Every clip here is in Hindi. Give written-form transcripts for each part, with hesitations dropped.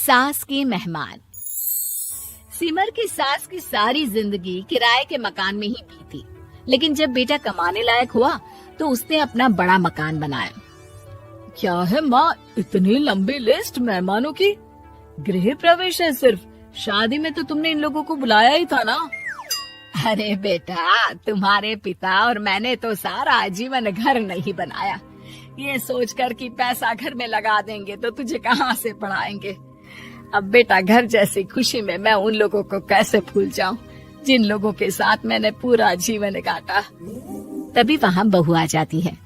सास के मेहमान। सिमर की सास की सारी जिंदगी किराए के मकान में ही बीती, लेकिन जब बेटा कमाने लायक हुआ तो उसने अपना बड़ा मकान बनाया। क्या है माँ, इतनी लंबी लिस्ट मेहमानों की? गृह प्रवेश है सिर्फ, शादी में तो तुमने इन लोगों को बुलाया ही था ना। अरे बेटा, तुम्हारे पिता और मैंने तो सारा आजीवन घर नहीं बनाया, ये सोचकर कि पैसा घर में लगा देंगे तो तुझे कहाँ से पढ़ाएंगे। अब बेटा, घर जैसी खुशी में मैं उन लोगों को कैसे भूल जाऊं जिन लोगों के साथ मैंने पूरा जीवन काटा। तभी वहाँ बहू आ जाती है।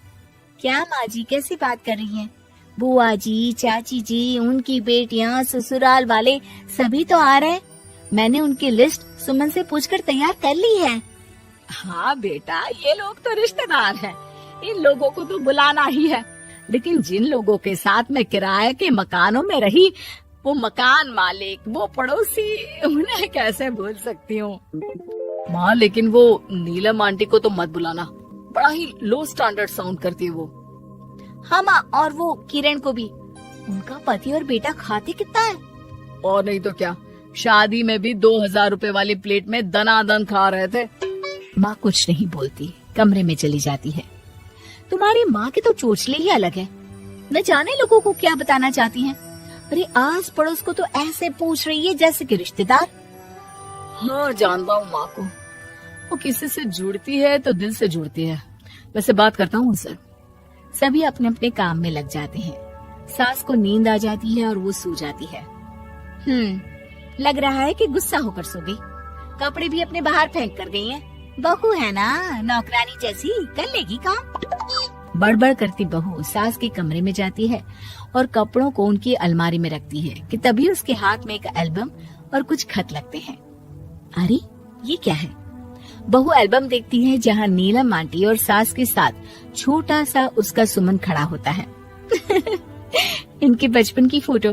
क्या माँ जी, कैसी बात कर रही हैं? बुआ जी, चाची जी, उनकी बेटियाँ, ससुराल वाले सभी तो आ रहे। मैंने उनकी लिस्ट सुमन से पूछकर तैयार कर ली है। हाँ बेटा, ये लोग तो रिश्तेदार हैं, इन लोगों को तो बुलाना ही है, लेकिन जिन लोगों के साथ मैं किराए के मकानों में रही, वो मकान मालिक, वो पड़ोसी, उन्हें कैसे भूल सकती हूँ। माँ, लेकिन वो नीलम आंटी को तो मत बुलाना, बड़ा ही लो स्टैंडर्ड साउंड करती है वो। हाँ माँ, और वो किरण को भी। उनका पति और बेटा खाते कितना है। और नहीं तो क्या, शादी में भी 2000 रुपए वाली प्लेट में दनादन खा रहे थे। माँ कुछ नहीं बोलती, कमरे में चली जाती है। तुम्हारी माँ के तो चोचले ही अलग है, न जाने लोगों को क्या बताना चाहती हैं। अरे आस पड़ोस को तो ऐसे पूछ रही है जैसे कि रिश्तेदार। हाँ, जानता हूँ माँ को, वो किसी से जुड़ती है तो दिल से जुड़ती है। वैसे बात करता हूँ उनसे। सभी अपने अपने काम में लग जाते हैं। सास को नींद आ जाती है और वो सो जाती है। लग रहा है कि गुस्सा होकर सो गई। कपड़े भी अपने बाहर फेंक कर गई हैं। बहू है ना, नौकरानी जैसी, कर लेगी काम। बड़बड़ करती बहू सास के कमरे में जाती है और कपड़ों को उनकी अलमारी में रखती है कि तभी उसके हाथ में एक एल्बम और कुछ खत लगते हैं। अरे ये क्या है? बहू एल्बम देखती है जहाँ नीलम आंटी और सास के साथ छोटा सा उसका सुमन खड़ा होता है। इनके बचपन की फोटो।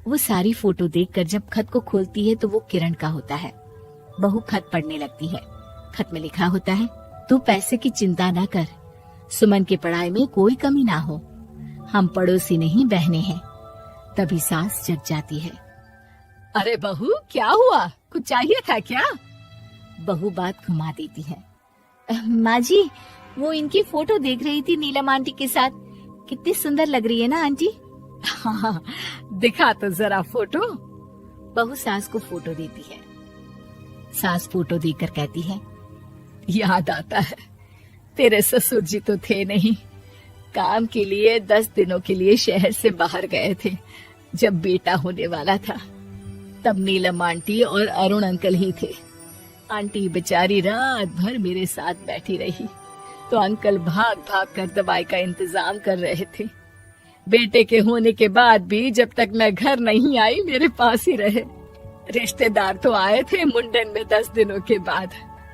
वो सारी फोटो देखकर जब खत को खोलती है तो वो किरण का होता है। बहू खत पढ़ने लगती है। खत में लिखा होता है, तू पैसे की चिंता न कर, सुमन की पढ़ाई में कोई कमी ना हो, हम पड़ोसी नहीं बहने हैं। तभी सास जग जाती है। अरे बहू, क्या हुआ? कुछ चाहिए था क्या? बहू बात घुमा देती है। माँ जी, वो इनकी फोटो देख रही थी नीलम आंटी के साथ। कितनी सुंदर लग रही है ना आंटी। हाँ, दिखा तो जरा फोटो। बहू सास को फोटो देती है। सास फोटो देखकर कहती है, याद आता है, तेरे ससुर जी तो थे नहीं, काम के लिए 10 दिनों के लिए शहर से बाहर गए थे। जब बेटा होने वाला था तब नीलम आंटी और अरुण अंकल ही थे। आंटी बेचारी रात भर मेरे साथ बैठी रही तो अंकल भाग भाग कर दवाई का इंतजाम कर रहे थे। बेटे के होने के बाद भी जब तक मैं घर नहीं आई मेरे पास ही रहे। रिश्तेदार तो आए थे मुंडन में 10 दिनों के बाद।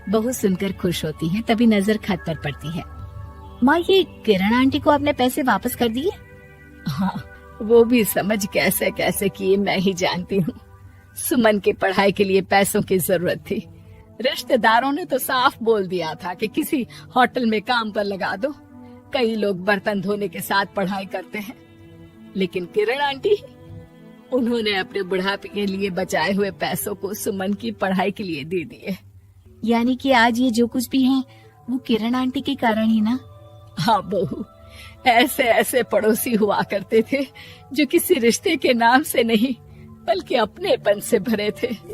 बहू सुनकर खुश होती है। तभी नजर खत पर पड़ती है। माँ, ये किरण आंटी को आपने पैसे वापस कर दिए? हाँ, वो भी समझ कैसे कैसे किए मैं ही जानती हूँ। सुमन की पढ़ाई के लिए पैसों की जरूरत थी। रिश्तेदारों ने तो साफ बोल दिया था कि किसी होटल में काम पर लगा दो। कई लोग बर्तन धोने के साथ पढ़ाई करते हैं, लेकिन किरण आंटी, उन्होंने अपने बुढ़ापे के लिए बचाए हुए पैसों को सुमन की पढ़ाई के लिए दे दिए। यानी कि आज ये जो कुछ भी है वो किरण आंटी के कारण ही ना? हाँ बहू, ऐसे ऐसे पड़ोसी हुआ करते थे जो किसी रिश्ते के नाम से नहीं बल्कि अपनेपन से भरे थे।